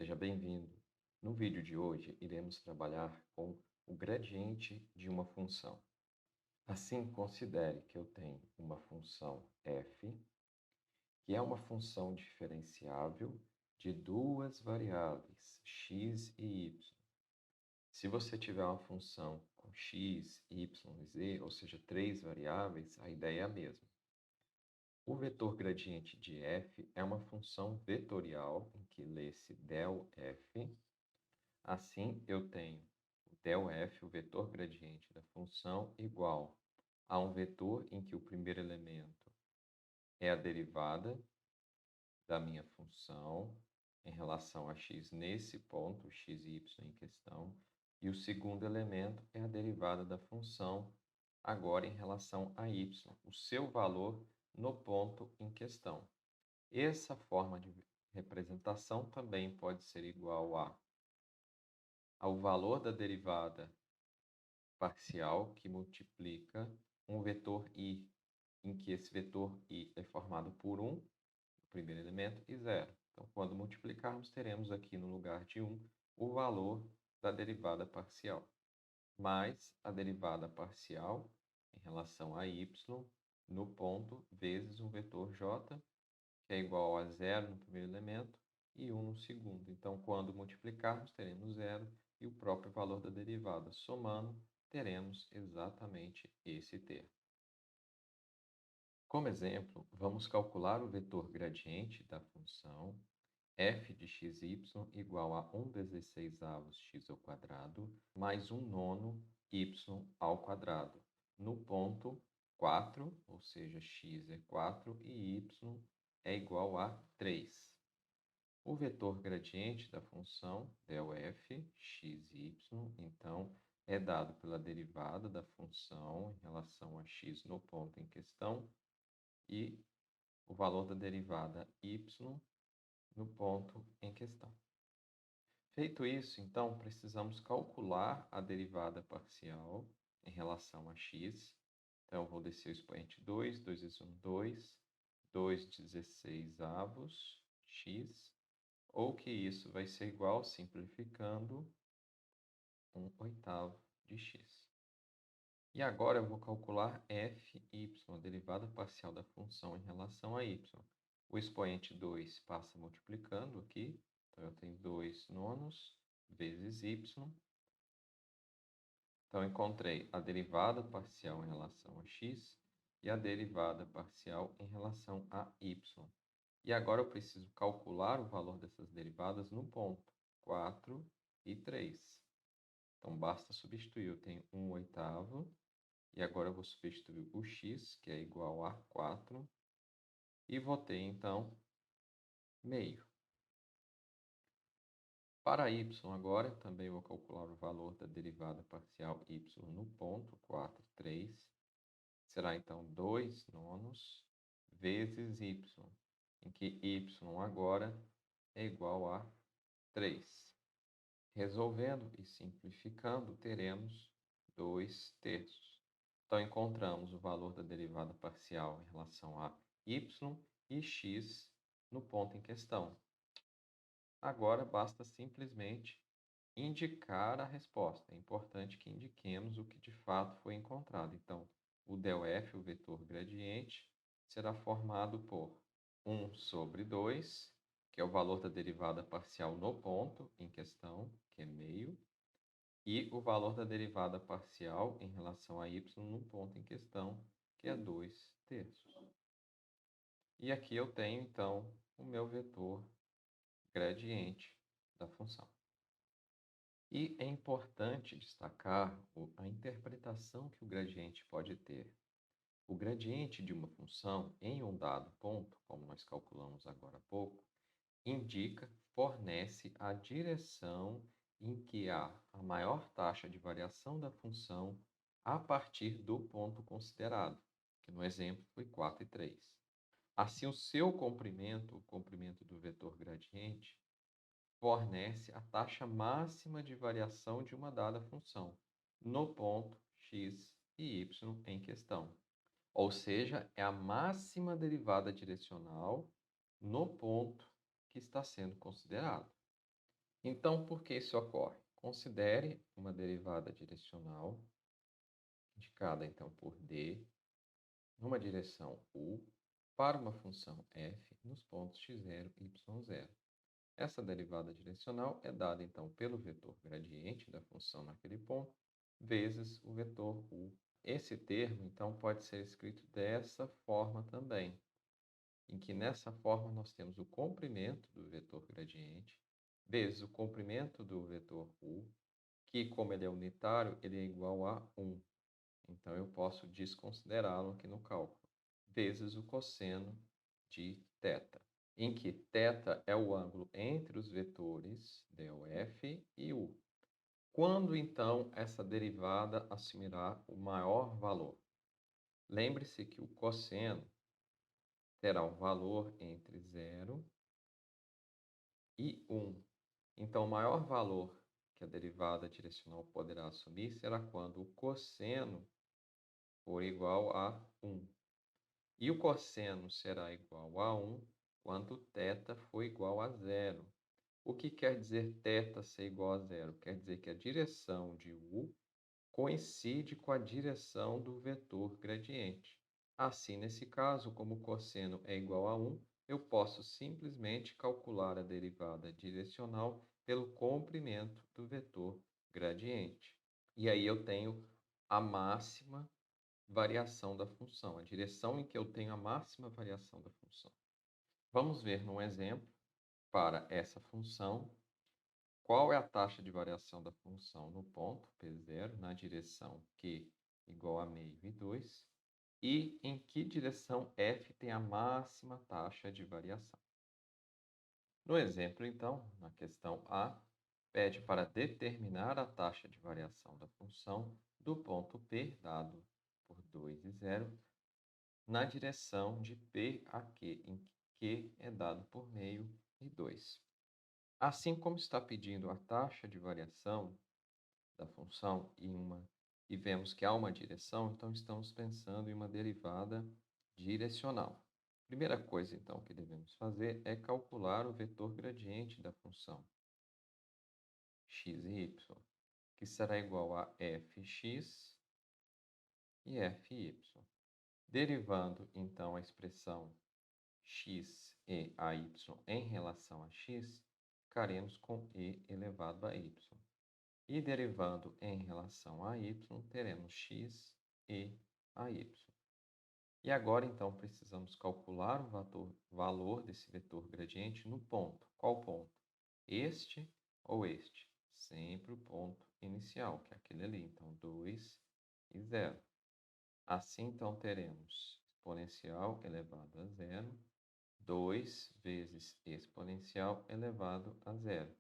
Seja bem-vindo. No vídeo de hoje, iremos trabalhar com o gradiente de uma função. Assim, considere que eu tenho uma função f, que é uma função diferenciável de duas variáveis, x e y. Se você tiver uma função com x, y e z, ou seja, três variáveis, a ideia é a mesma. O vetor gradiente de f é uma função vetorial em que lê-se ∇f. Assim, eu tenho o ∇f, o vetor gradiente da função, igual a um vetor em que o primeiro elemento é a derivada da minha função em relação a x nesse ponto, x e y em questão, e o segundo elemento é a derivada da função agora em relação a y, o seu valor no ponto em questão. Essa forma de representação também pode ser igual ao valor da derivada parcial que multiplica um vetor i, em que esse vetor i é formado por 1, o primeiro elemento, e 0. Então, quando multiplicarmos, teremos aqui no lugar de 1 o valor da derivada parcial, mais a derivada parcial em relação a y no ponto vezes um vetor j, que é igual a 0 no primeiro elemento e 1 no segundo. Então, quando multiplicarmos, teremos 0 e o próprio valor da derivada. Somando, teremos exatamente esse termo. Como exemplo, vamos calcular o vetor gradiente da função f de xy igual a 1/16 x ao quadrado mais 1/9 y ao quadrado, no ponto 4, ou seja, x é 4 e y é igual a 3. O vetor gradiente da função ∇f xy, então, é dado pela derivada da função em relação a x no ponto em questão e o valor da derivada y no ponto em questão. Feito isso, então, precisamos calcular a derivada parcial em relação a x. Então, eu vou descer o expoente 2, 2 vezes 1, 2, 2/16 x, ou que isso vai ser igual, simplificando, 1/8 de x. E agora eu vou calcular fy, a derivada parcial da função em relação a y. O expoente 2 passa multiplicando aqui, então eu tenho 2/9 vezes y. Então, encontrei a derivada parcial em relação a x e a derivada parcial em relação a y. E agora eu preciso calcular o valor dessas derivadas no ponto 4 e 3. Então, basta substituir. Eu tenho 1/8 e agora eu vou substituir o x, que é igual a 4, e vou ter, então, meio. Para y agora, também vou calcular o valor da derivada parcial y no ponto 4 e 3. Será, então, 2/9 vezes y, em que y agora é igual a 3. Resolvendo e simplificando, teremos 2/3. Então, encontramos o valor da derivada parcial em relação a y e x no ponto em questão. Agora, basta simplesmente indicar a resposta. É importante que indiquemos o que de fato foi encontrado. Então, o ∇f, o vetor gradiente, será formado por 1/2, que é o valor da derivada parcial no ponto em questão, que é meio, e o valor da derivada parcial em relação a y no ponto em questão, que é 2/3. E aqui eu tenho, então, o meu vetor gradiente da função. E é importante destacar a interpretação que o gradiente pode ter. O gradiente de uma função em um dado ponto, como nós calculamos agora há pouco, fornece a direção em que há a maior taxa de variação da função a partir do ponto considerado, que no exemplo foi 4 e 3. Assim, o seu comprimento, o comprimento do vetor gradiente, fornece a taxa máxima de variação de uma dada função no ponto x e y em questão. Ou seja, é a máxima derivada direcional no ponto que está sendo considerado. Então, por que isso ocorre? Considere uma derivada direcional, indicada então por D, numa direção U, para uma função f nos pontos x0 e y0. Essa derivada direcional é dada então pelo vetor gradiente da função naquele ponto, vezes o vetor U. Esse termo, então, pode ser escrito dessa forma também, em que nessa forma nós temos o comprimento do vetor gradiente, vezes o comprimento do vetor U, que, como ele é unitário, ele é igual a 1. Então, eu posso desconsiderá-lo aqui no cálculo, vezes o cosseno de θ, em que θ é o ângulo entre os vetores ΔF e U. Quando, então, essa derivada assumirá o maior valor? Lembre-se que o cosseno terá um valor entre 0 e 1. Então, o maior valor que a derivada direcional poderá assumir será quando o cosseno for igual a 1. E o cosseno será igual a 1 quando θ for igual a 0. O que quer dizer θ ser igual a 0? Quer dizer que a direção de U coincide com a direção do vetor gradiente. Assim, nesse caso, como o cosseno é igual a 1, eu posso simplesmente calcular a derivada direcional pelo comprimento do vetor gradiente. E aí eu tenho a máxima variação da função, a direção em que eu tenho a máxima variação da função. Vamos ver num exemplo para essa função qual é a taxa de variação da função no ponto P0 na direção Q igual a meio e 2 e em que direção f tem a máxima taxa de variação. No exemplo, então, na questão A, pede para determinar a taxa de variação da função do ponto P, dado por 2 e 0, na direção de P a Q, em que Q é dado por meio e 2. Assim como está pedindo a taxa de variação da função e vemos que há uma direção, então estamos pensando em uma derivada direcional. Primeira coisa, então, que devemos fazer é calcular o vetor gradiente da função x e y, que será igual a fx e fy. Derivando, então, a expressão x e a y em relação a x, ficaremos com e elevado a y. E derivando em relação a y, teremos x e a y. E agora, então, precisamos calcular o valor desse vetor gradiente no ponto. Qual ponto? Este ou este? Sempre o ponto inicial, que é aquele ali. Então, 2 e 0. Assim, então, teremos exponencial elevado a 0, 2 vezes exponencial elevado a 0.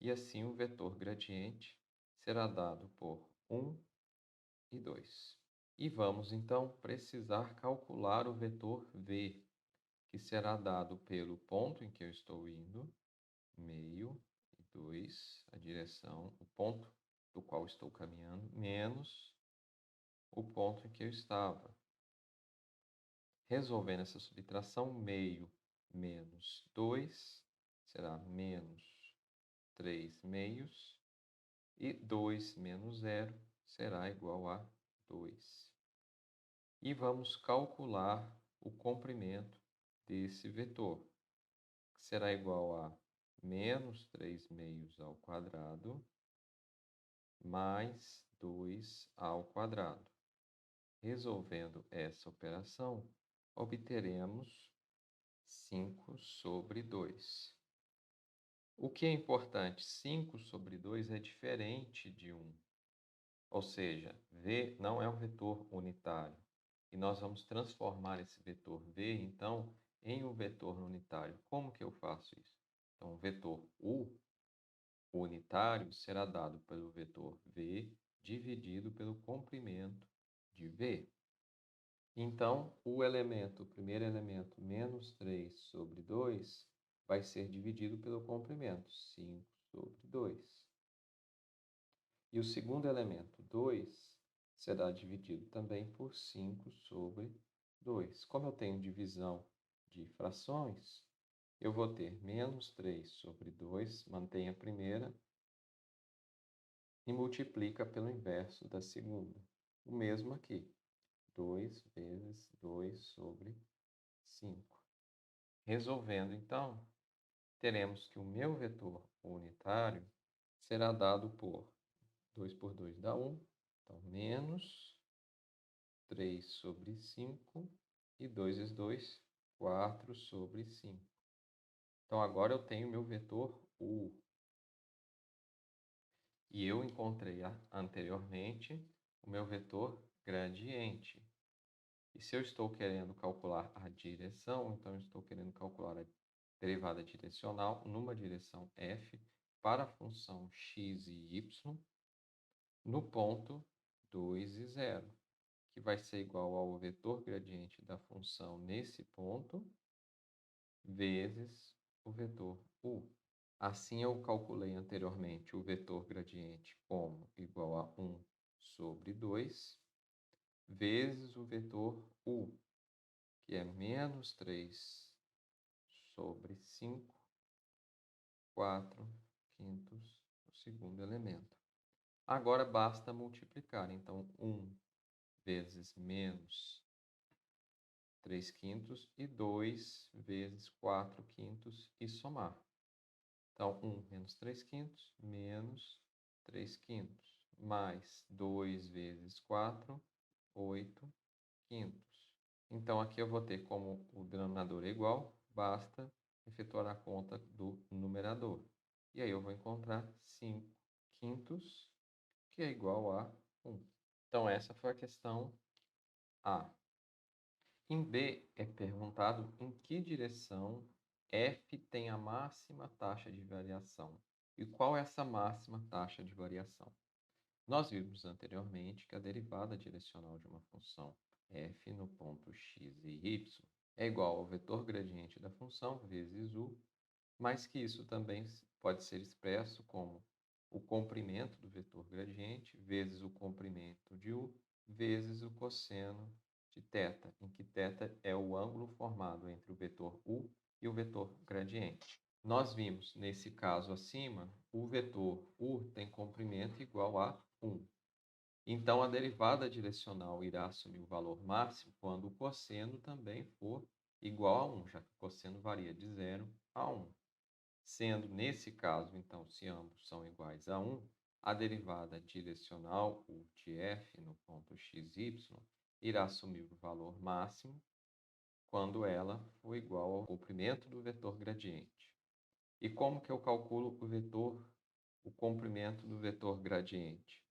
E assim o vetor gradiente será dado por 1 e 2. E vamos, então, precisar calcular o vetor v, que será dado pelo ponto em que eu estou indo, meio e 2, a direção, o ponto do qual estou caminhando, menos o ponto em que eu estava. Resolvendo essa subtração, meio menos 2 será menos 3 meios, e 2 menos 0 será igual a 2. E vamos calcular o comprimento desse vetor, que será igual a menos 3 meios ao quadrado mais 2 ao quadrado. Resolvendo essa operação, obteremos 5 sobre 2. O que é importante? 5 sobre 2 é diferente de 1. Ou seja, v não é um vetor unitário. E nós vamos transformar esse vetor v, então, em um vetor unitário. Como que eu faço isso? Então, o vetor u unitário será dado pelo vetor v dividido pelo comprimento de v. Então, o primeiro elemento, menos 3 sobre 2, vai ser dividido pelo comprimento, 5 sobre 2. E o segundo elemento, 2, será dividido também por 5 sobre 2. Como eu tenho divisão de frações, eu vou ter menos 3 sobre 2, mantém a primeira, e multiplica pelo inverso da segunda. O mesmo aqui, 2 vezes 2 sobre 5. Resolvendo, então, teremos que o meu vetor unitário será dado por 2 por 2 dá 1, então menos 3 sobre 5, e 2 vezes 2, 4 sobre 5. Então, agora eu tenho meu vetor U. E eu encontrei anteriormente o meu vetor gradiente. E se eu estou querendo calcular a direção, então eu estou querendo calcular a derivada direcional numa direção f para a função x e y no ponto 2 e 0, que vai ser igual ao vetor gradiente da função nesse ponto vezes o vetor u. Assim, eu calculei anteriormente o vetor gradiente como igual a 1 sobre 2 vezes o vetor u, que é menos 3 sobre 5, 4 quintos, o segundo elemento. Agora basta multiplicar. Então, 1 vezes menos 3 quintos e 2 vezes 4 quintos e somar. Então, 1 menos 3 quintos, menos 3 quintos, mais 2 vezes 4, 8 quintos. Então, aqui eu vou ter como o denominador é igual, basta efetuar a conta do numerador. E aí eu vou encontrar 5 quintos, que é igual a 1. Então, essa foi a questão A. Em B, é perguntado em que direção f tem a máxima taxa de variação. E qual é essa máxima taxa de variação? Nós vimos anteriormente que a derivada direcional de uma função f no ponto x e y é igual ao vetor gradiente da função vezes u, mas que isso também pode ser expresso como o comprimento do vetor gradiente vezes o comprimento de u vezes o cosseno de θ, em que θ é o ângulo formado entre o vetor u e o vetor gradiente. Nós vimos, nesse caso acima, o vetor u tem comprimento igual a 1. Então, a derivada direcional irá assumir o valor máximo quando o cosseno também for igual a 1, já que o cosseno varia de 0 a 1. Sendo, nesse caso, então, se ambos são iguais a 1, a derivada direcional, u de f no ponto x, y, irá assumir o valor máximo quando ela for igual ao comprimento do vetor gradiente. E como que eu calculo o comprimento do vetor gradiente?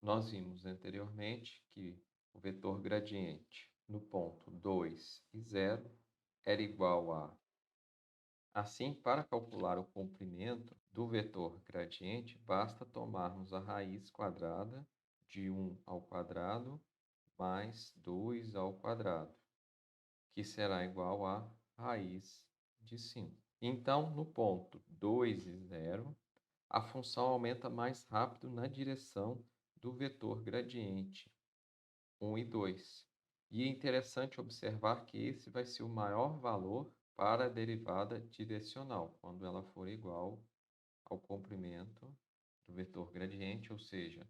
Nós vimos anteriormente que o vetor gradiente no ponto 2 e 0 era igual a... Assim, para calcular o comprimento do vetor gradiente, basta tomarmos a raiz quadrada de 1 ao quadrado mais 2 ao quadrado, que será igual a raiz de 5. Então, no ponto 2 e 0, a função aumenta mais rápido na direção do vetor gradiente, 1 e 2. E é interessante observar que esse vai ser o maior valor para a derivada direcional, quando ela for igual ao comprimento do vetor gradiente, ou seja,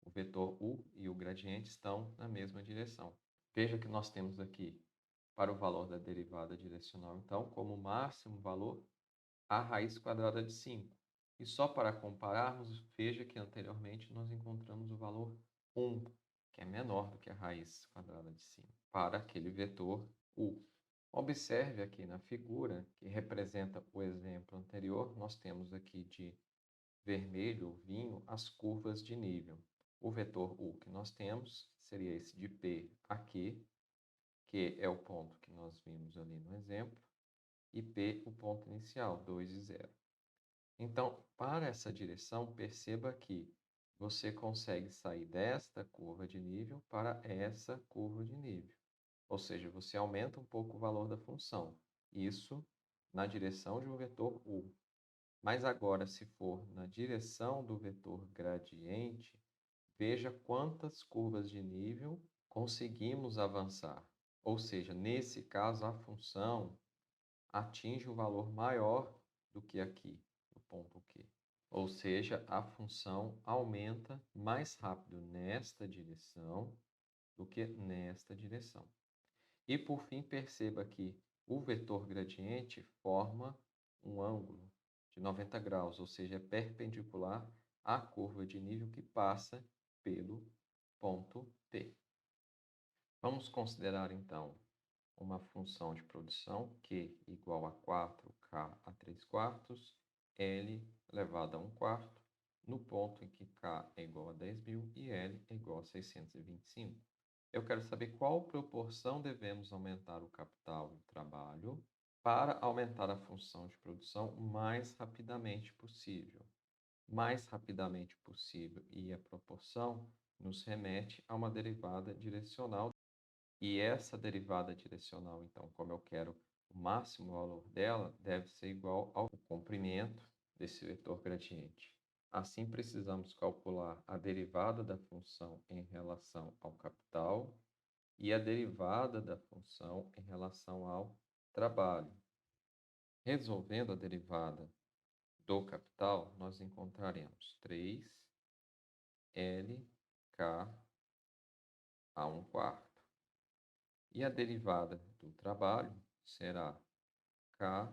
o vetor u e o gradiente estão na mesma direção. Veja que nós temos aqui, para o valor da derivada direcional, então, como máximo valor, a raiz quadrada de 5. E só para compararmos, veja que anteriormente nós encontramos o valor 1, que é menor do que a raiz quadrada de 5, para aquele vetor u. Observe aqui na figura, que representa o exemplo anterior, nós temos aqui de vermelho ou vinho as curvas de nível. O vetor u que nós temos seria esse de P a Q, que é o ponto que nós vimos ali no exemplo, e P o ponto inicial, 2 e 0. Então, para essa direção, perceba que você consegue sair desta curva de nível para essa curva de nível. Ou seja, você aumenta um pouco o valor da função. Isso na direção de um vetor u. Mas agora, se for na direção do vetor gradiente, veja quantas curvas de nível conseguimos avançar. Ou seja, nesse caso, a função atinge um valor maior do que aqui, no ponto Q. Ou seja, a função aumenta mais rápido nesta direção do que nesta direção. E, por fim, perceba que o vetor gradiente forma um ângulo de 90 graus, ou seja, é perpendicular à curva de nível que passa pelo ponto T. Vamos considerar, então, uma função de produção Q igual a 4K a 3 quartos, L elevado a 1 quarto, no ponto em que K é igual a 10.000 e L é igual a 625. Eu quero saber qual proporção devemos aumentar o capital e o trabalho para aumentar a função de produção o mais rapidamente possível. Mais rapidamente possível e a proporção nos remete a uma derivada direcional. E essa derivada direcional, então, como eu quero o máximo valor dela, deve ser igual ao comprimento desse vetor gradiente. Assim, precisamos calcular a derivada da função em relação ao capital e a derivada da função em relação ao trabalho. Resolvendo a derivada do capital, nós encontraremos 3LK a 1 quarto. E a derivada do trabalho será K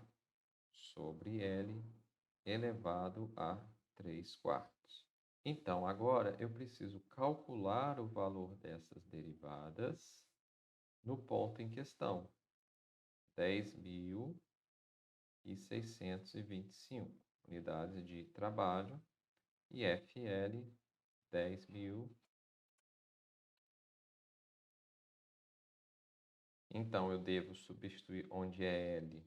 sobre L elevado a 3 quartos. Então, agora eu preciso calcular o valor dessas derivadas no ponto em questão, 10.625 unidades de trabalho e FL 10.000. Então, eu devo substituir onde é L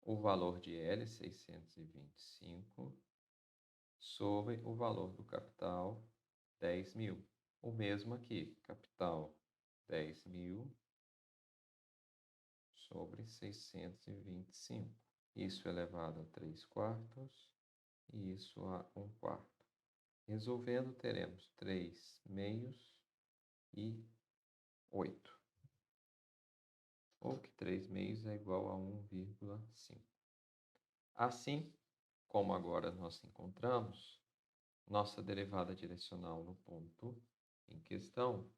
o valor de L, 625, sobre o valor do capital, 10.000. O mesmo aqui, capital 10.000 sobre 625. Isso elevado a 3 quartos e isso a 1 quarto. Resolvendo, teremos 3 meios e 8. Ou que 3 meios é igual a 1,5. Assim, como agora nós encontramos nossa derivada direcional no ponto em questão,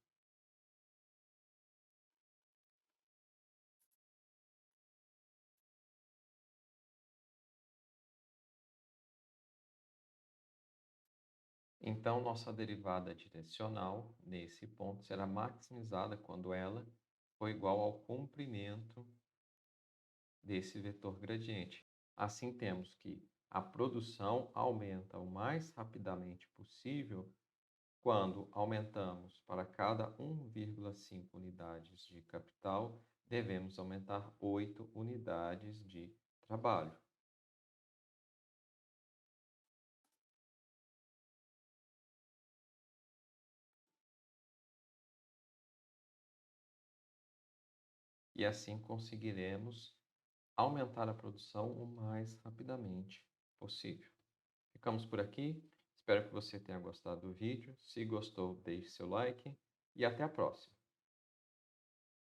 então nossa derivada direcional nesse ponto será maximizada quando ela for igual ao comprimento desse vetor gradiente. Assim, temos que a produção aumenta o mais rapidamente possível quando aumentamos para cada 1,5 unidades de capital, devemos aumentar 8 unidades de trabalho. E assim conseguiremos aumentar a produção o mais rapidamente possível. Ficamos por aqui. Espero que você tenha gostado do vídeo. Se gostou, deixe seu like e até a próxima.